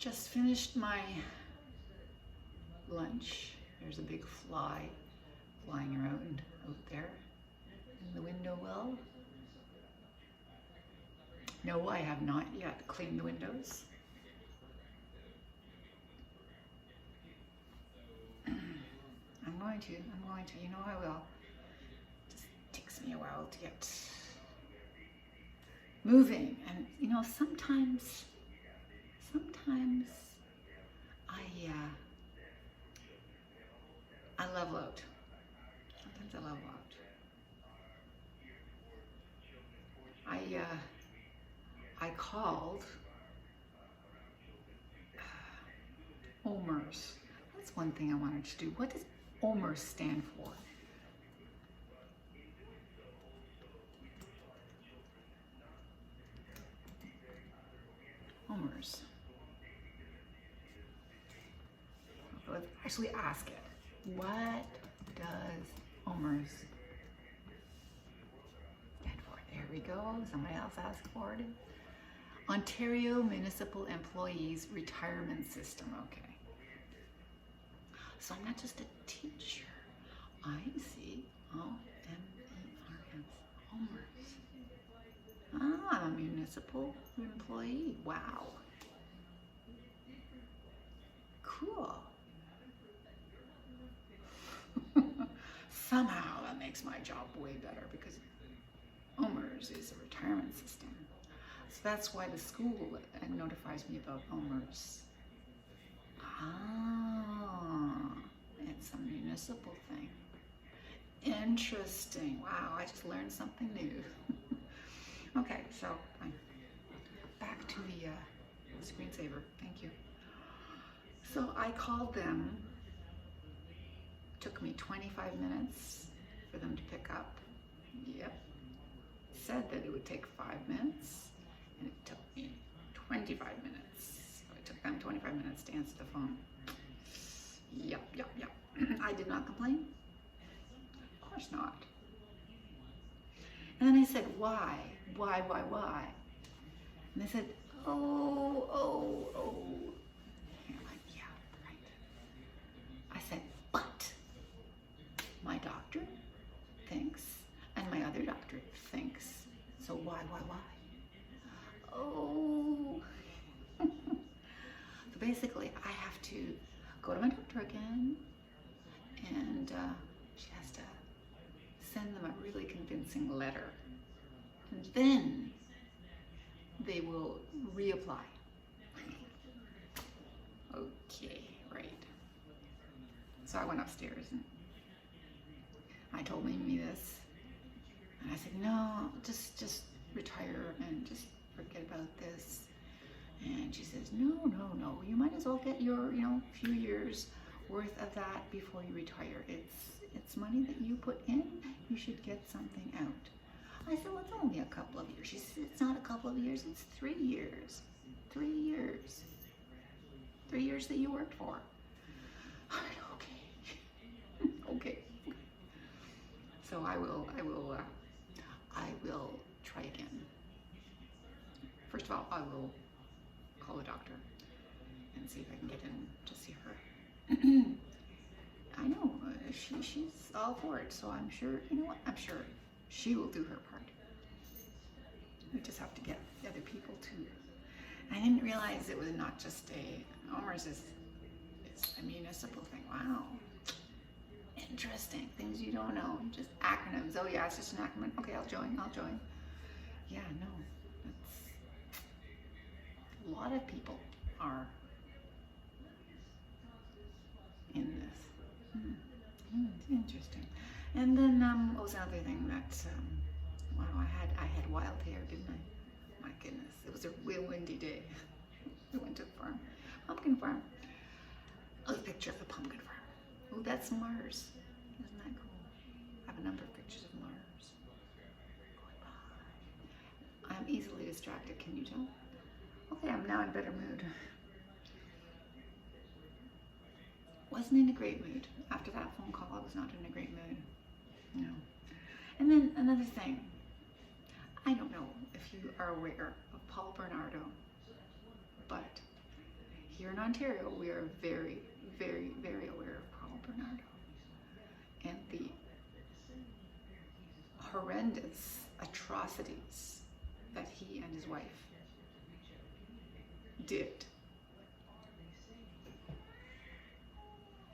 Just finished my lunch. There's a big fly flying around out there in the window well. No, I have not yet cleaned the windows. I'm going to, you know I will. It just takes me a while to get moving. And you know, sometimes I level out. Sometimes I level out. I called OMERS. That's one thing I wanted to do. What does OMERS stand for? OMERS. Let's actually ask it. What does OMERS stand for? There we go. Somebody else asked for it. Ontario Municipal Employees Retirement System. Okay. So I'm not just a teacher. I see. OMERS. OMERS. Ah, I'm a municipal employee. Wow. Cool. Somehow that makes my job way better because OMERS is a retirement system. So that's why the school notifies me about OMERS. Ah, it's a municipal thing. Interesting. Wow, I just learned something new. Okay, so fine. Back to the screensaver. Thank you. So I called them. Took me 25 minutes for them to pick up. Yep. Said that it would take 5 minutes, and it took me 25 minutes. So it took them 25 minutes to answer the phone. Yep. I did not complain. Of course not. And then I said, why? Why? And they said, oh. And I'm like, yeah, right. I said, but my doctor thinks, and my other doctor thinks, so why? Oh. So basically, I have to go to my doctor again, and she has to send them a really convincing letter. And then they will reapply. Okay, right. So I went upstairs and I told Mimi this, and I said, no, just retire and just forget about this. And she says, no, you might as well get your, few years worth of that before you retire. It's money that you put in, you should get something out. I said, well, it's only a couple of years. She said, it's not a couple of years, it's 3 years. 3 years. 3 years that you worked for. I said, okay. So I will try again. First of all, I will call the doctor and see if I can get in to see her. I know, she's all for it, so I'm sure, I'm sure she will do her part. We just have to get the other people too. I didn't realize it was not just OMERS is a municipal thing. Wow. Interesting. Things you don't know. Just acronyms. Oh yeah, it's just an acronym. Okay, I'll join. Yeah, no. That's a lot of people are in this. It's interesting. And then what was another thing that wow, I had wild hair, didn't I? My goodness. It was a real windy day. We went to the farm. Pumpkin farm. Oh, the picture of the pumpkin farm. Oh, that's Mars. Isn't that cool? I have a number of pictures of Mars going by. I'm easily distracted, can you tell? Okay, I'm now in a better mood. Wasn't in a great mood. After that phone call, I was not in a great mood. No. And then another thing. I don't know if you are aware of Paul Bernardo, but he here in Ontario, we are very, very, very aware of Paul Bernardo and the horrendous atrocities that he and his wife did.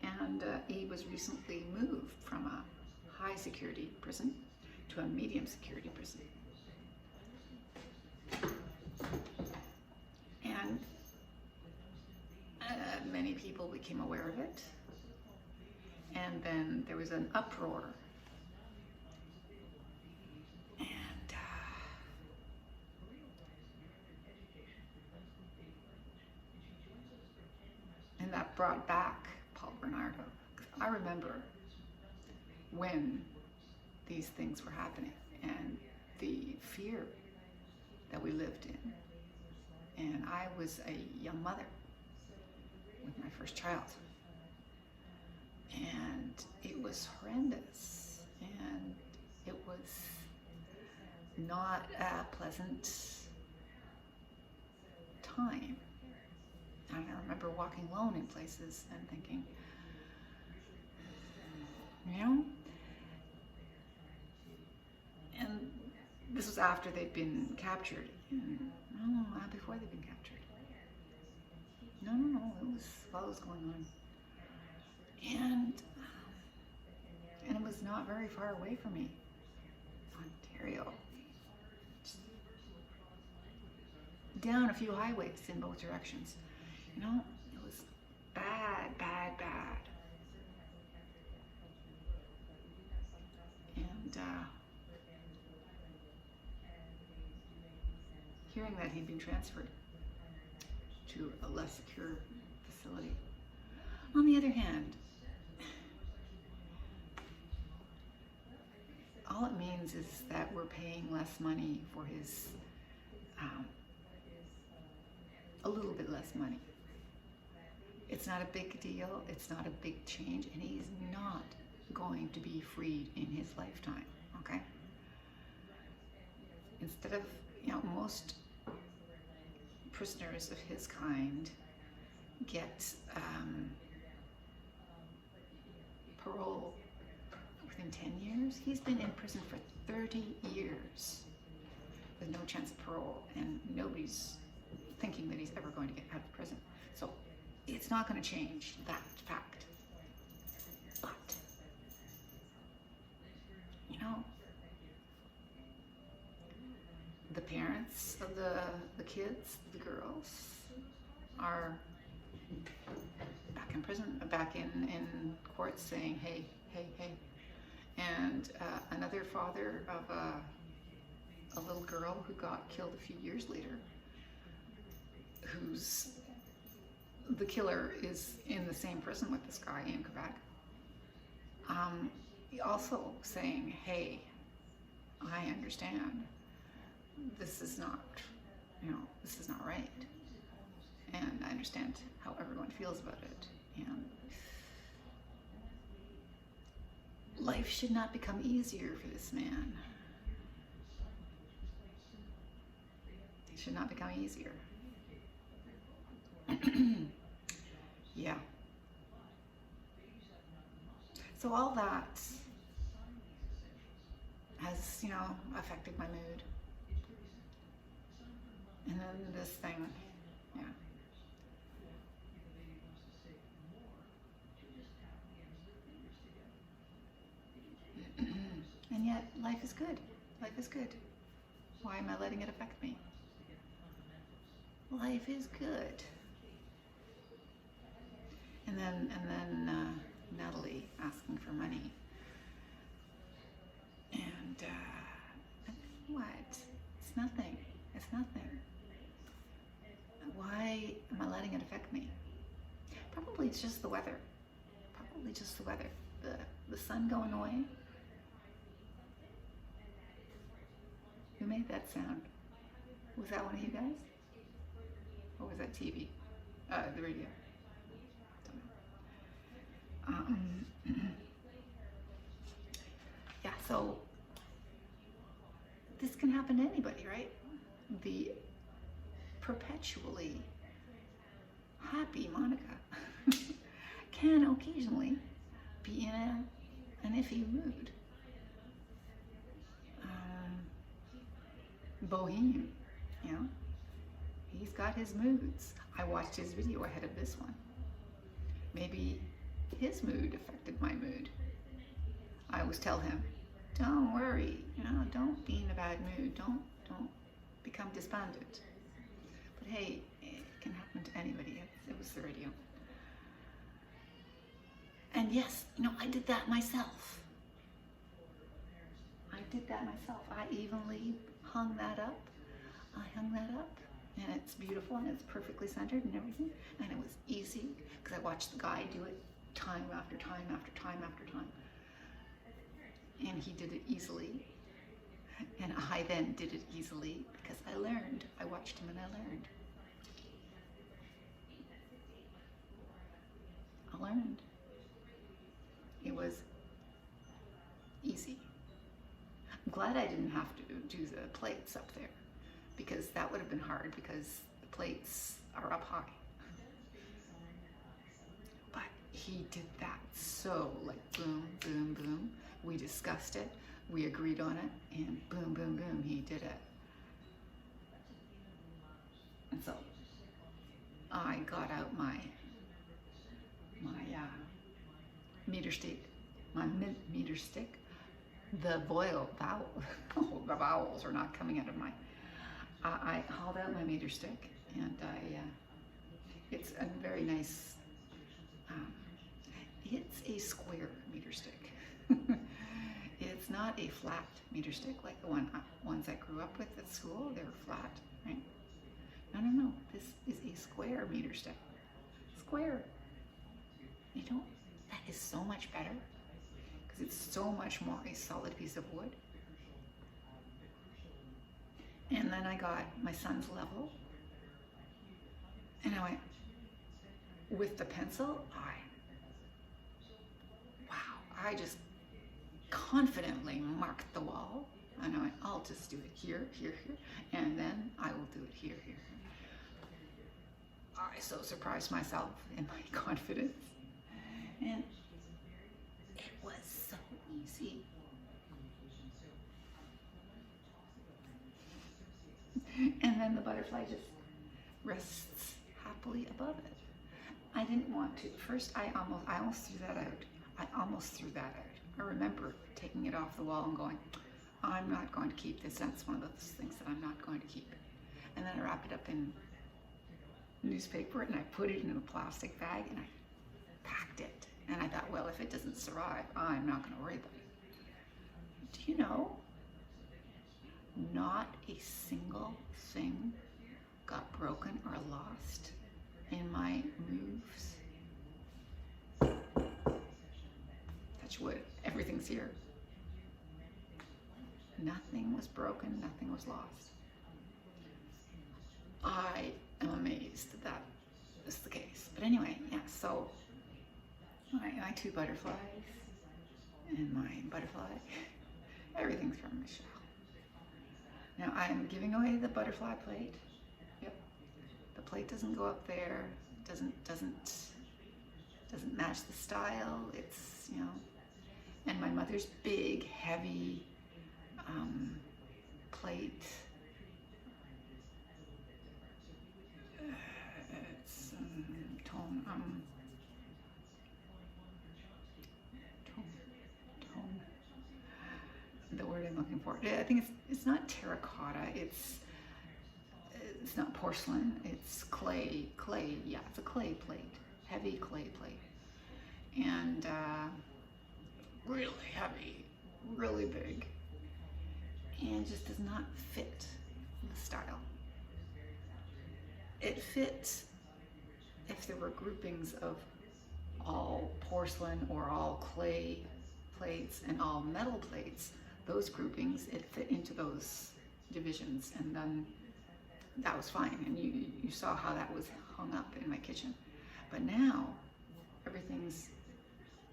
And he was recently moved from a high security prison to a medium security prison. And many people became aware of it. And then there was an uproar. And that brought back Paul Bernardo. I remember when these things were happening and the fear that we lived in. And I was a young mother with my first child. And it was horrendous. And it was not a pleasant time. And I remember walking alone in places and thinking, you know, and this was after they'd been captured. No, before they'd been captured. No, it was while it was going on. And it was not very far away from me. Ontario. Down a few highways in both directions. You know, it was bad, bad, bad. And hearing that he'd been transferred to a less secure facility. On the other hand, all it means is that we're paying less money for his, a little bit less money. It's not a big deal, it's not a big change, and he's not going to be freed in his lifetime, okay? Instead of, you know, most prisoners of his kind get parole within 10 years. He's been in prison for 30 years with no chance of parole, and nobody's thinking that he's ever going to get out of prison. So it's not going to change that fact. But, you know, the parents of the kids, the girls, are back in prison, back in court saying, hey, hey, hey. And another father of a little girl who got killed a few years later, who's the killer is in the same prison with this guy in Quebec, also saying, hey, I understand this is not, you know, this is not right. And I understand how everyone feels about it. And life should not become easier for this man. It should not become easier. Yeah. So all that has, you know, affected my mood. And then this thing, yeah. And yet, life is good. Life is good. Why am I letting it affect me? Life is good. And then Natalie asking for money. And what? It's nothing. It's nothing. Why am I letting it affect me? Probably it's just the weather. Probably just the weather. The sun going away. Who made that sound? Was that one of you guys? Or was that TV? The radio. Don't know. Yeah, so this can happen to anybody, right? The perpetually happy Monica can occasionally be in an iffy mood. Bohemian, you know, he's got his moods. I watched his video ahead of this one. Maybe his mood affected my mood. I always tell him, don't worry, you know, don't be in a bad mood, don't become despondent. But hey, it can happen to anybody. It was the radio. And yes, you know, I did that myself. I evenly hung that up. And it's beautiful and it's perfectly centered and everything. And it was easy because I watched the guy do it time after time after time after time. And he did it easily. And I then did it easily because I learned. I watched him and I learned. It was easy. I'm glad I didn't have to do the plates up there because that would have been hard because the plates are up high. But he did that so like boom, boom, boom. We discussed it, we agreed on it, and boom, boom, boom, he did it. And so I got out my meter stick, the vowel, the vowels are not coming out of my, I hauled out my meter stick and it's a very nice, it's a square meter stick. It's not a flat meter stick like the ones I grew up with at school. They were flat, right? No, this is a square meter stick. Square. You know, that is so much better because it's so much more a solid piece of wood. And then I got my son's level and I went with the pencil. I just confidently marked the wall and I went, I'll just do it here, here, here, and then I will do it here, here. I so surprised myself in my confidence. And it was so easy. And then the butterfly just rests happily above it. I didn't want to. First, I almost threw that out. I remember taking it off the wall and going, I'm not going to keep this. That's one of those things that I'm not going to keep. And then I wrapped it up in newspaper and I put it in a plastic bag and I packed it. And I thought, well, if it doesn't survive, I'm not going to worry about it. Do you know, not a single thing got broken or lost in my moves. Touch wood, everything's here. Nothing was broken, nothing was lost. I am amazed that is the case. But anyway, yeah, so my two butterflies and my butterfly, everything's from Michelle. Now I'm giving away the butterfly plate. Yep. The plate doesn't go up there, doesn't match the style. It's, you know, and my mother's big, heavy plate. It's tone. The word I'm looking for. I think it's not terracotta. It's not porcelain. It's clay. Clay. Yeah, it's a clay plate. Heavy clay plate. And really heavy, really big, and just does not fit the style. It fits if there were groupings of all porcelain or all clay plates and all metal plates, those groupings, it fit into those divisions, and then that was fine. And you saw how that was hung up in my kitchen. But now everything's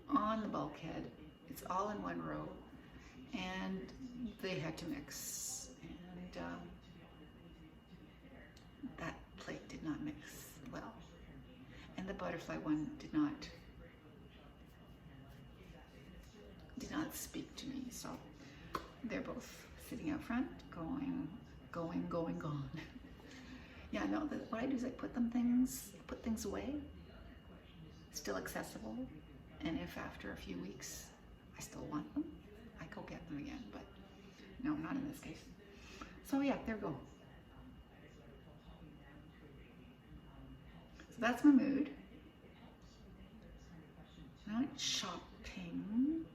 on the bulkhead. It's all in one row, and they had to mix, and that plate did not mix well. the butterfly one did not speak to me. So they're both sitting out front, going, gone. Yeah, no, what I do is I put things away, still accessible, and if after a few weeks I still want them, I go get them again, but no, not in this case. So yeah, there we go. So that's my mood. I went shopping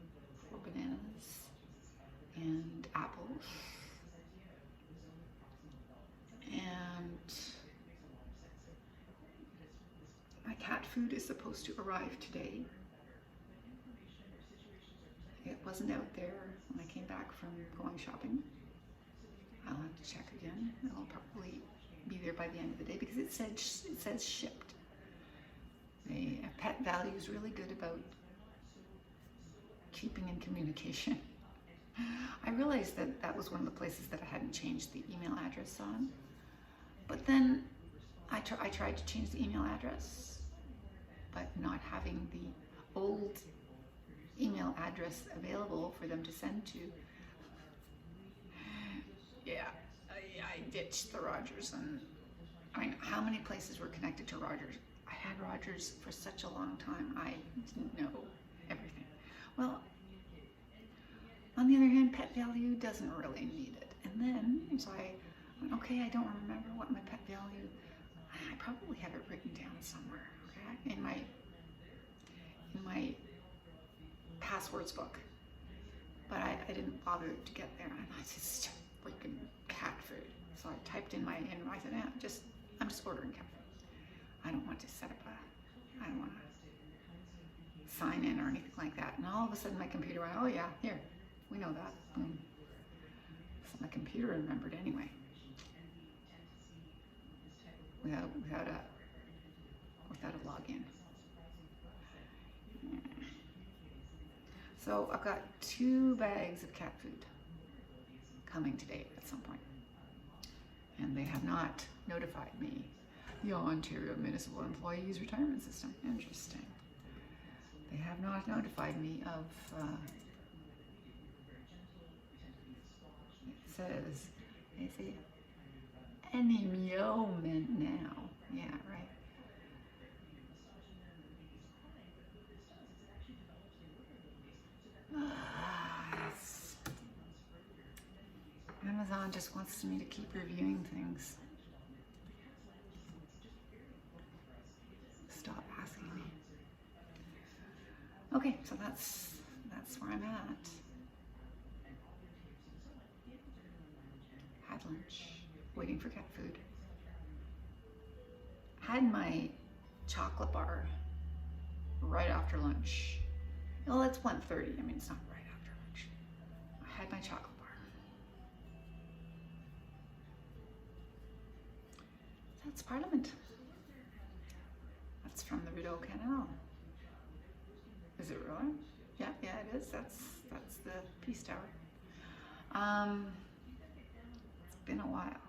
for bananas and apples. And my cat food is supposed to arrive today. It wasn't out there when I came back from going shopping. I'll have to check again. It'll probably be there by the end of the day because it says shipped. Pet Value is really good about keeping in communication. I realized that was one of the places that I hadn't changed the email address on. But then I tried to change the email address, but not having the old email address available for them to send to. Yeah, I ditched the Rogers, and I mean, how many places were connected to Rogers? I had Rogers for such a long time, I didn't know everything. Well, on the other hand, Pet Value doesn't really need it. And then, so I went, okay, I don't remember what my Pet Value, I probably have it written down somewhere, okay, in my passwords book. But I didn't bother to get there, and I just freaking cat food. So I typed in I said, yeah, I'm just ordering cat food. I don't want to set up I don't want to sign in or anything like that. And all of a sudden my computer went, oh yeah, here, we know that. Boom. So my computer remembered anyway. Without a login. So I've got 2 bags of cat food coming today at some point. And they have not notified me. The Ontario Municipal Employees Retirement System. Interesting. They have not notified me of, it says, they say, any moment now. Yeah, right. Yes. Amazon just wants me to keep reviewing things. Stop asking me. Okay, so that's where I'm at. Had lunch, waiting for cat food. Had my chocolate bar right after lunch. Well, it's 1:30. I mean, it's not right after lunch. I had my chocolate bar. That's Parliament. That's from the Rideau Canal. Is it really? Yeah, it is. That's the Peace Tower. It's been a while.